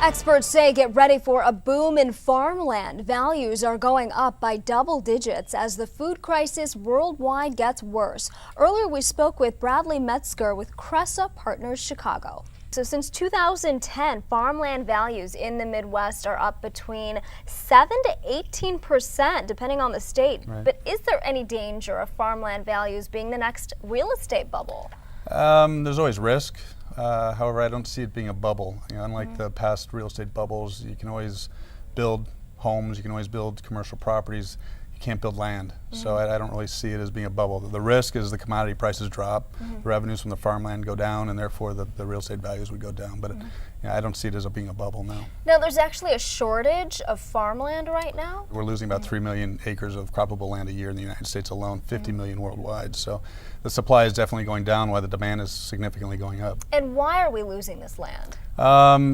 Experts say get ready for a boom in farmland. Values are going up by double digits as the food crisis worldwide gets worse. Earlier we spoke with Bradley Metzger with CresaPartners Chicago. So since 2010, farmland values in the Midwest are up between 7 to 18%, depending on the state. Right. But is there any danger of farmland values being the next real estate bubble? There's always risk. However, I don't see it being a bubble. Unlike the past real estate bubbles, you can always build homes, you can always build commercial properties. You can't build land. So I don't really see it as being a bubble. The risk is the commodity prices drop, the revenues from the farmland go down, and therefore the real estate values would go down. But I don't see it as being a bubble, no. Now, there's actually a shortage of farmland right now? We're losing about 3 million acres of croppable land a year in the United States alone, 50 million worldwide. So the supply is definitely going down while the demand is significantly going up. And why are we losing this land?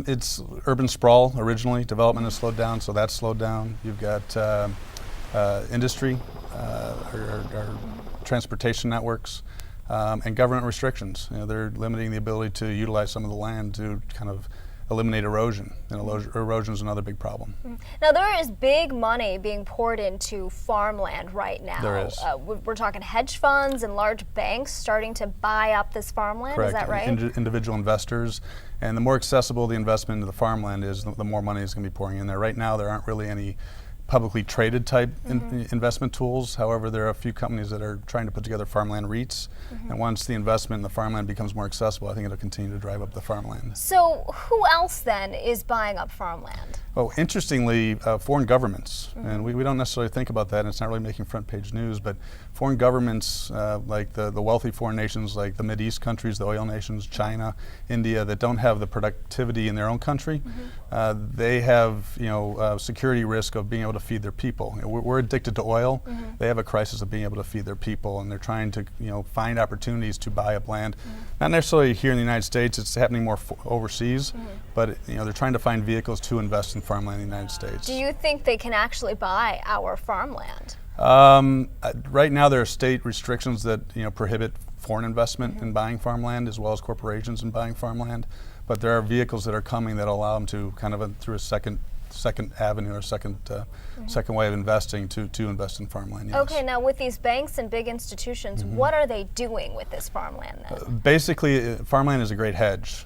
It's urban sprawl originally. Development has slowed down, so that's slowed down. You've got industry, our transportation networks, and government restrictions. They're limiting the ability to utilize some of the land to kind of eliminate erosion, and erosion is another big problem. Now, there is big money being poured into farmland right now. There is. We're talking hedge funds and large banks starting to buy up this farmland. Correct. Is that right? Individual investors, and the more accessible the investment into the farmland is, the more money is going to be pouring in there. Right now, there aren't really any publicly traded type investment tools. However, there are a few companies that are trying to put together farmland REITs, and once the investment in the farmland becomes more accessible, I think it'll continue to drive up the farmland. So who else then is buying up farmland? Oh, interestingly, foreign governments, and we don't necessarily think about that, and it's not really making front page news, but foreign governments like the wealthy foreign nations like the Mideast countries, the oil nations, China, India, that don't have the productivity in their own country, they have security risk of being able to feed their people. We're addicted to oil. They have a crisis of being able to feed their people, and they're trying to find opportunities to buy up land. Not necessarily here in the United States, it's happening more overseas, but they're trying to find vehicles to invest in farmland in the United States. Do you think they can actually buy our farmland? Right now there are state restrictions that prohibit foreign investment in buying farmland, as well as corporations in buying farmland, but there are vehicles that are coming that allow them to kind of through a second avenue or second way of investing to invest in farmland. Yes. Okay, now with these banks and big institutions, what are they doing with this farmland then? Basically, farmland is a great hedge.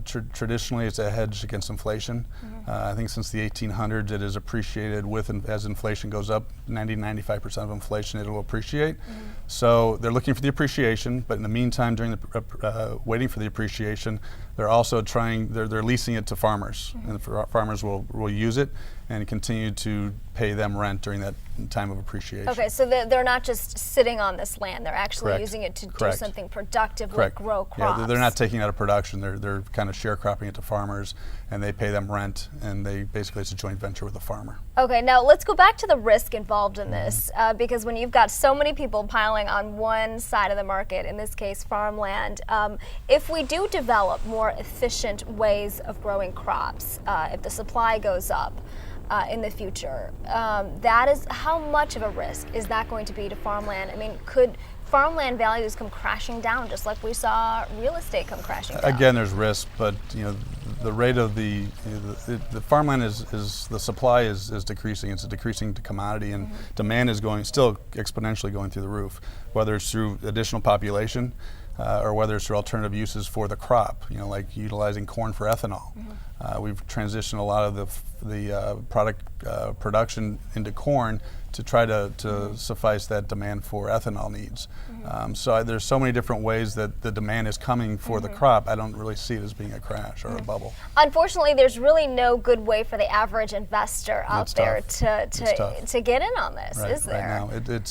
Traditionally, it's a hedge against inflation. I think since the 1800s, it has appreciated as inflation goes up. 90–95% of inflation, it will appreciate. So they're looking for the appreciation, but in the meantime, during the waiting for the appreciation, they're also they're leasing it to farmers, and farmers will use it and continue to pay them rent during that time of appreciation. Okay, so they're not just sitting on this land, they're actually Correct. using it to Correct. do something productive, Correct. like grow crops. Yeah, they're not taking it out of production, they're kind of sharecropping it to farmers, and they pay them rent, and basically it's a joint venture with the farmer. Okay, now let's go back to the risk involved in this, because when you've got so many people piling on one side of the market, in this case farmland, if we do develop more efficient ways of growing crops, if the supply goes up in the future, that is, how much of a risk is that going to be to farmland? I mean, could farmland values come crashing down just like we saw real estate come crashing down? Again, there's risk, but the rate of the farmland the supply is decreasing. It's decreasing to commodity, and demand is still exponentially going through the roof, whether it's through additional population or whether it's through alternative uses for the crop, like utilizing corn for ethanol. We've transitioned a lot of the product production into corn to try to suffice that demand for ethanol needs. So there's so many different ways that the demand is coming for the crop. I don't really see it as being a crash or a bubble. Unfortunately, there's really no good way for the average investor out there to get in on this, right, is there? Right now,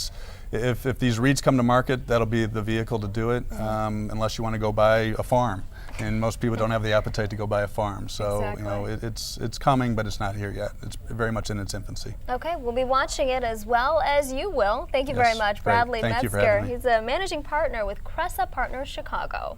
if these REITs come to market, that'll be the vehicle to do it, unless you want to go buy a farm. And most people don't have the appetite to go buy a farm. So it's coming, but it's not here yet. It's very much in its infancy. Okay, we'll be watching it as well as you will. Thank you very much, Bradley Metzger. He's a managing partner with CresaPartners Chicago.